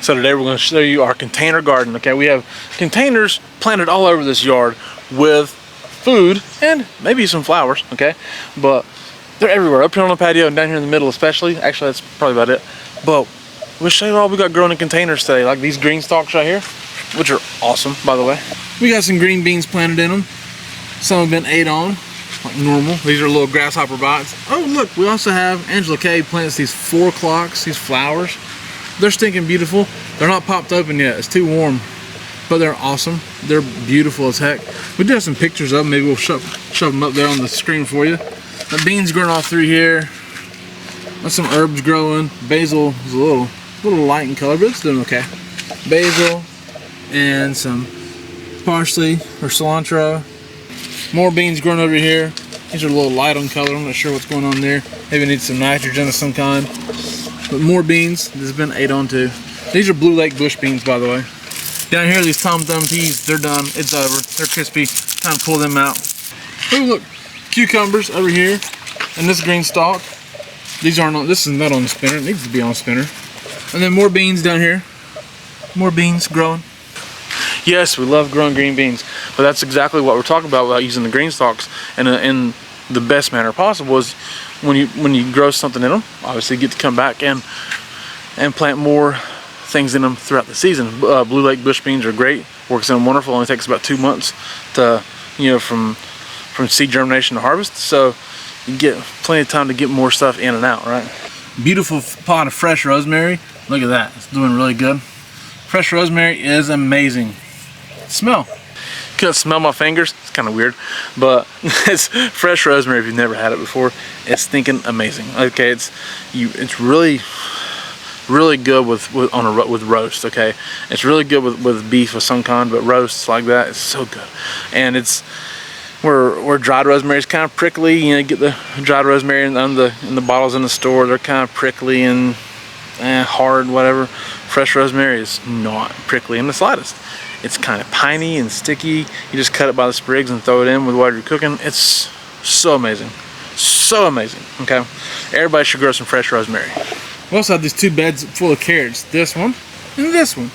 So today we're going to show you our container garden. Okay, we have containers planted all over this yard with food and maybe some flowers, okay? But they're everywhere, up here on the patio and down here in the middle especially. Actually, that's probably about it. But we'll show you all we got growing in containers today, like these green stalks right here, which are awesome, by the way. We got some green beans planted in them. Some have been ate on, like normal. These are little grasshopper bites. Oh, look, we also have Angela Kay plants these 4 o'clocks, these flowers. They're stinking beautiful. They're not popped open yet, it's too warm, but they're awesome. They're beautiful as heck. We do have some pictures of them. Maybe we'll shove them up there on the screen for you. The beans growing all through here. There's some herbs growing. Basil is a little light in color, but it's doing okay. Basil and some parsley or cilantro. More beans growing over here. These are a little light on color. I'm not sure what's going on there. Maybe need some nitrogen of some kind. But more beans. This has been ate on too. These are Blue Lake bush beans, by the way. Down here, these Tom Thumb peas, they're done. It's over. They're crispy. Time to pull them out. Oh, look. Cucumbers over here. And this green stalk. These aren't on, this is not on the spinner. It needs to be on a spinner. And then more beans down here. More beans growing. Yes, we love growing green beans, but that's exactly what we're talking about using the green stalks in the best manner possible. Is when you grow something in them, obviously you get to come back and plant more things in them throughout the season. Blue Lake bush beans are great. Works in them wonderful. Only takes about 2 months to, from seed germination to harvest. So you get plenty of time to get more stuff in and out, right? Beautiful pot of fresh rosemary. Look at that. It's doing really good. Fresh rosemary is amazing. Smell. Couldn't smell my fingers. It's kind of weird, but it's fresh rosemary. If you've never had it before, it's stinking amazing. Okay, it's really good with roast. Okay, it's really good with beef of some kind, but roasts like that, it's so good. And it's where dried rosemary is kind of prickly. You get the dried rosemary in the bottles in the store. They're kind of prickly and hard, whatever. Fresh rosemary is not prickly in the slightest. It's kind of piney and sticky. You just cut it by the sprigs and throw it in with what you're cooking. It's so amazing. So amazing, okay? Everybody should grow some fresh rosemary. We also have these 2 beds full of carrots. This one and this one.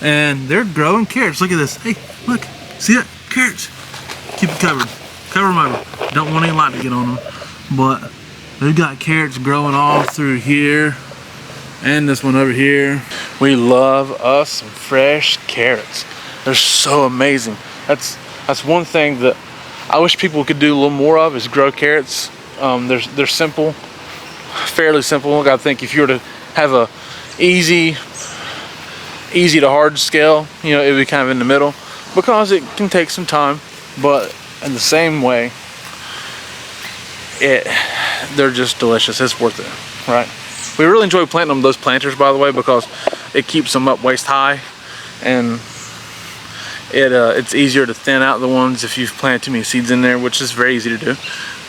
And they're growing carrots. Look at this. Hey, look. See it? Carrots. Keep it covered. Cover them over. Don't want any light to get on them. But they've got carrots growing all through here. And this one over here. We love us some fresh carrots. They're so amazing. That's one thing that I wish people could do a little more of, is grow carrots. They're simple, fairly simple. I think if you were to have a easy to hard scale, it would be kind of in the middle, because it can take some time. But in the same way, they're just delicious. It's worth it, right? We really enjoy planting them, those planters, by the way, because it keeps them up waist high, and it's easier to thin out the ones if you've planted too many seeds in there, which is very easy to do.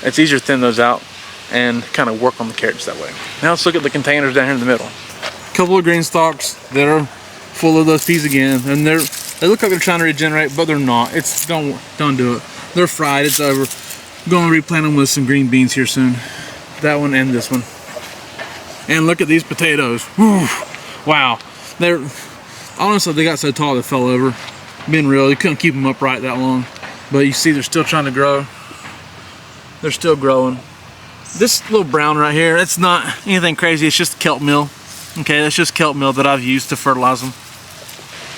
It's easier to thin those out and kind of work on the carrots that way. Now let's look at the containers down here in the middle. A couple of green stalks that are full of those peas again, and they look like they're trying to regenerate, but they're not. Don't do it. They're fried. It's over. I'm going to replant them with some green beans here soon. That one and this one. And look at these potatoes. Whew. Wow. Honestly, they got so tall they fell over. Being real, you couldn't keep them upright that long. But you see they're still trying to grow. They're still growing. This little brown right here, it's not anything crazy. It's just kelp meal. Okay, that's just kelp meal that I've used to fertilize them.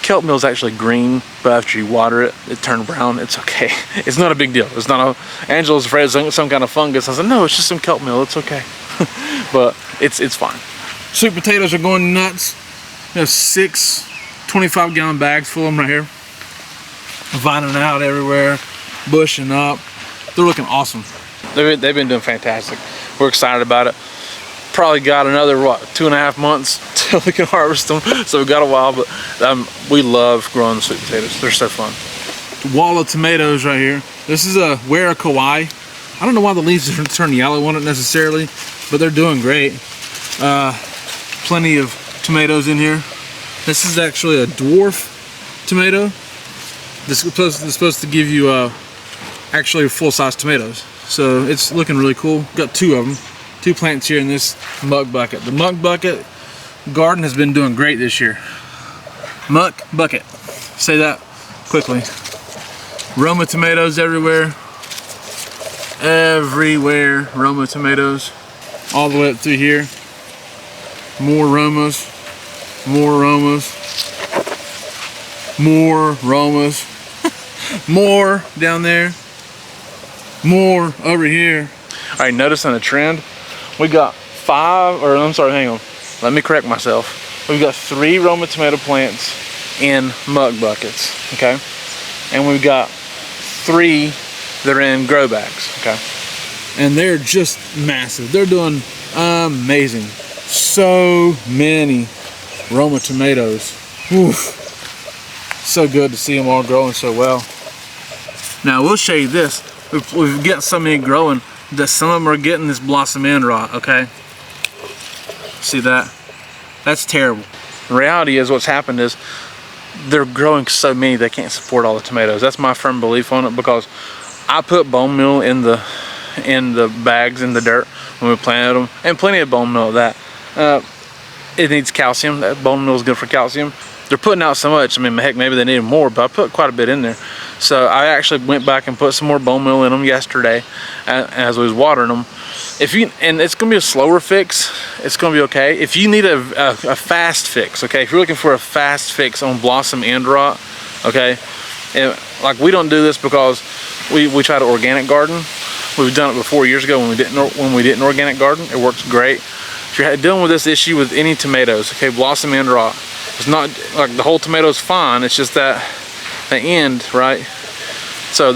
Kelp meal is actually green, but after you water it, it turned brown. It's okay. It's not a big deal. It's not Angela's afraid of some kind of fungus. I said, no, it's just some kelp meal. It's okay. But it's fine. Sweet potatoes are going nuts. 6 25-gallon bags full of them right here. Vining out everywhere, bushing up. They're looking awesome. They've been doing fantastic. We're excited about it. Probably got another 2.5 months till we can harvest them, so we've got a while. But we love growing the sweet potatoes. They're so fun. Wall of tomatoes right here. This is a Wera Kauai. I don't know why the leaves turn yellow on it necessarily, but they're doing great. Plenty of tomatoes in here. This is actually a dwarf tomato. This is supposed to give you actually full-size tomatoes. So it's looking really cool. Got 2 of them. 2 plants here in this muck bucket. The muck bucket garden has been doing great this year. Muck bucket. Say that quickly. Roma tomatoes everywhere. Everywhere, Roma tomatoes. All the way up through here. More Romas. More Romas. More Romas. More down there. More over here. All right, noticing a trend. We got 5, or I'm sorry, hang on. Let me correct myself. We've got 3 Roma tomato plants in muck buckets, okay? And we've got 3 that are in grow bags, okay? And they're just massive. They're doing amazing. So many Roma tomatoes. Oof. So good to see them all growing so well. Now we'll show you this. We've got so many growing that some of them are getting this blossom end rot, okay? See that? That's terrible. The reality is what's happened is they're growing so many they can't support all the tomatoes. That's my firm belief on it, because I put bone meal in the bags in the dirt when we planted them, and plenty of bone meal of that. It needs calcium. That bone meal is good for calcium. They're putting out so much. I mean, heck, maybe they need more, but I put quite a bit in there. So I actually went back and put some more bone meal in them yesterday as I was watering them. And it's gonna be a slower fix. It's gonna be okay. If you need a fast fix, okay, if you're looking for a fast fix on blossom end rot, okay, and like we don't do this because we try to organic garden. We've done it before years ago when we didn't organic garden. It works great. If you're dealing with this issue with any tomatoes, okay, blossom end rot, it's not like the whole tomato is fine. It's just that the end, right? So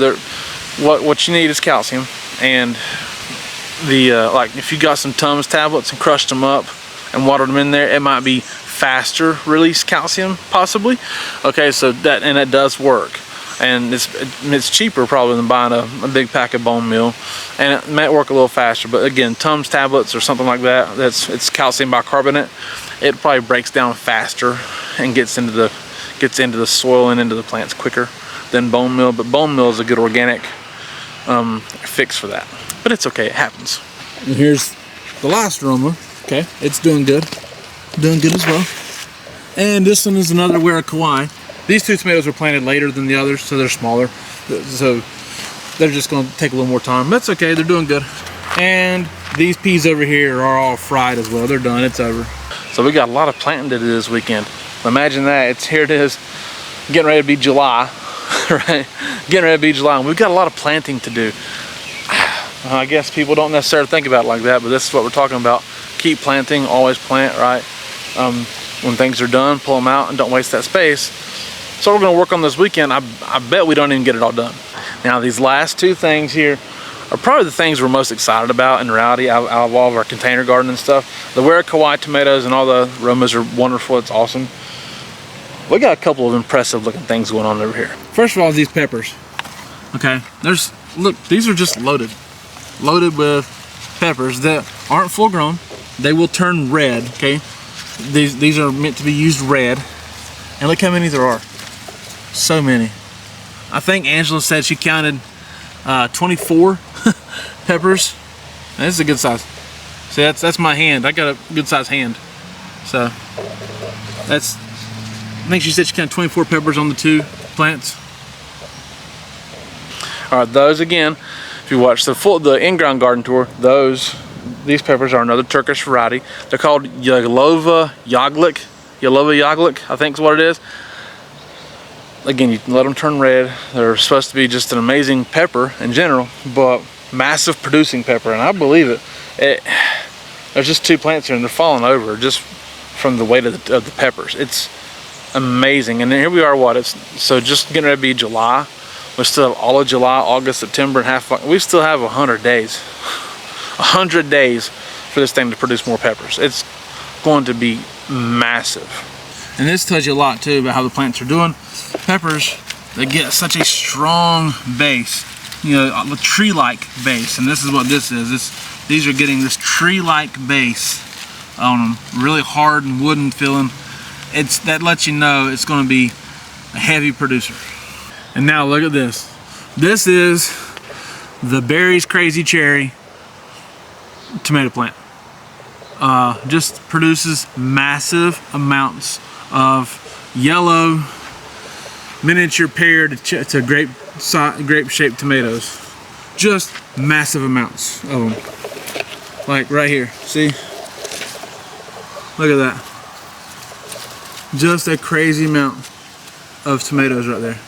what you need is calcium, and like if you got some Tums tablets and crushed them up and watered them in there, it might be faster release calcium possibly. Okay, so that does work, and it's cheaper probably than buying a big pack of bone meal, and it might work a little faster. But again, Tums tablets or something like that, it's calcium bicarbonate. It probably breaks down faster and gets into the soil and into the plants quicker than bone meal. But bone meal is a good organic fix for that. But it's okay, it happens. And here's the last Roma. Okay, it's doing good as well. And this one is another Wera Kauai. These 2 tomatoes were planted later than the others, so they're smaller. So they're just going to take a little more time. That's okay, they're doing good. And these peas over here are all fried as well. They're done, it's over. So we got a lot of planting to do this weekend. Imagine that. Here it is, getting ready to be July, right? Getting ready to be July, and we've got a lot of planting to do. I guess people don't necessarily think about it like that, but this is what we're talking about. Keep planting, always plant, right? When things are done, pull them out and don't waste that space. So we're gonna work on this weekend. I bet we don't even get it all done. Now these last 2 things here are probably the things we're most excited about in reality out of all of our container garden and stuff. The Wera Kauai tomatoes and all the Romas are wonderful, it's awesome. We got a couple of impressive looking things going on over here. First of all, these peppers. Okay, look, these are just loaded with peppers that aren't full grown. They will turn red, okay? These are meant to be used red. And look how many there are. So many. I think Angela said she counted 24 peppers. And this is a good size. See, that's my hand. I got a good size hand. So I think she said she counted 24 peppers on the 2 plants. All right, those again, if you watch the in-ground garden tour, these peppers are another Turkish variety. They're called Yalova Yaglik, I think is what it is. Again, you can let them turn red. They're supposed to be just an amazing pepper in general, but massive producing pepper, and I believe it. There's just 2 plants here and they're falling over just from the weight of the peppers. It's amazing. And then here we are, so just getting ready to be July. We still have all of July, August, September, and we still have 100 days. 100 days for this thing to produce more peppers. It's going to be massive. And this tells you a lot too about how the plants are doing. Peppers, they get such a strong base, a tree-like base, and this is what this is. These are getting this tree-like base on them, really hard and wooden feeling. That lets you know it's going to be a heavy producer. And now look at this. This is the Berries Crazy Cherry tomato plant. Just produces massive amounts of yellow, miniature pear to grape-shaped tomatoes. Just massive amounts of them. Like right here, see? Look at that. Just a crazy amount of tomatoes right there.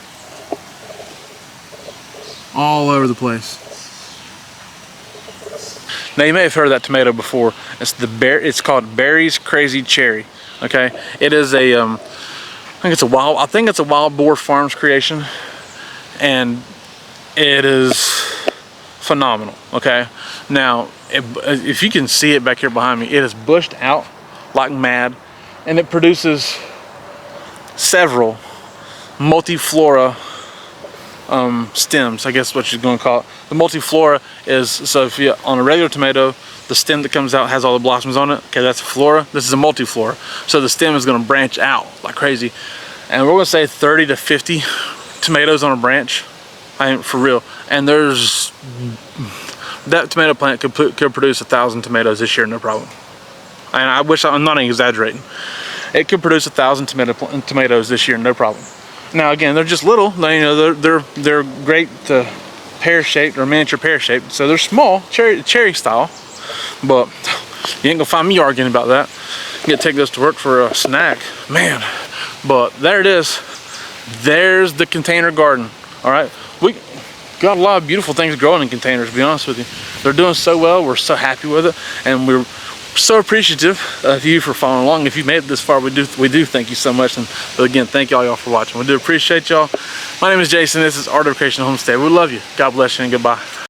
All over the place. Now you may have heard of that tomato before. It's called Barry's Crazy Cherry. Okay, it is a I think it's a Wild Boar Farms creation, and it is phenomenal. Okay, now if you can see it back here behind me, it is bushed out like mad, and it produces several multiflora stems, I guess what you're going to call it. The multiflora is, so if you on a regular tomato, the stem that comes out has all the blossoms on it. Okay, that's a flora. This is a multiflora. So the stem is going to branch out like crazy. And we're going to say 30 to 50 tomatoes on a branch. I mean, for real. And that tomato plant could produce 1,000 tomatoes this year, no problem. And I'm not exaggerating. It could produce 1,000 tomatoes this year, no problem. Now again, they're just little. You know, they're great pear-shaped or miniature pear-shaped. So they're small, cherry style. But you ain't gonna find me arguing about that. I'm gonna take this to work for a snack, man. But there it is. There's the container garden. All right, we got a lot of beautiful things growing in containers, to be honest with you. They're doing so well. We're so happy with it, and we're so appreciative of you for following along. If you made it this far, we do thank you so much. And but again, thank y'all for watching. We do appreciate y'all. My name is Jason. This is Art of Creation Homestead. We love you. God bless you, and goodbye.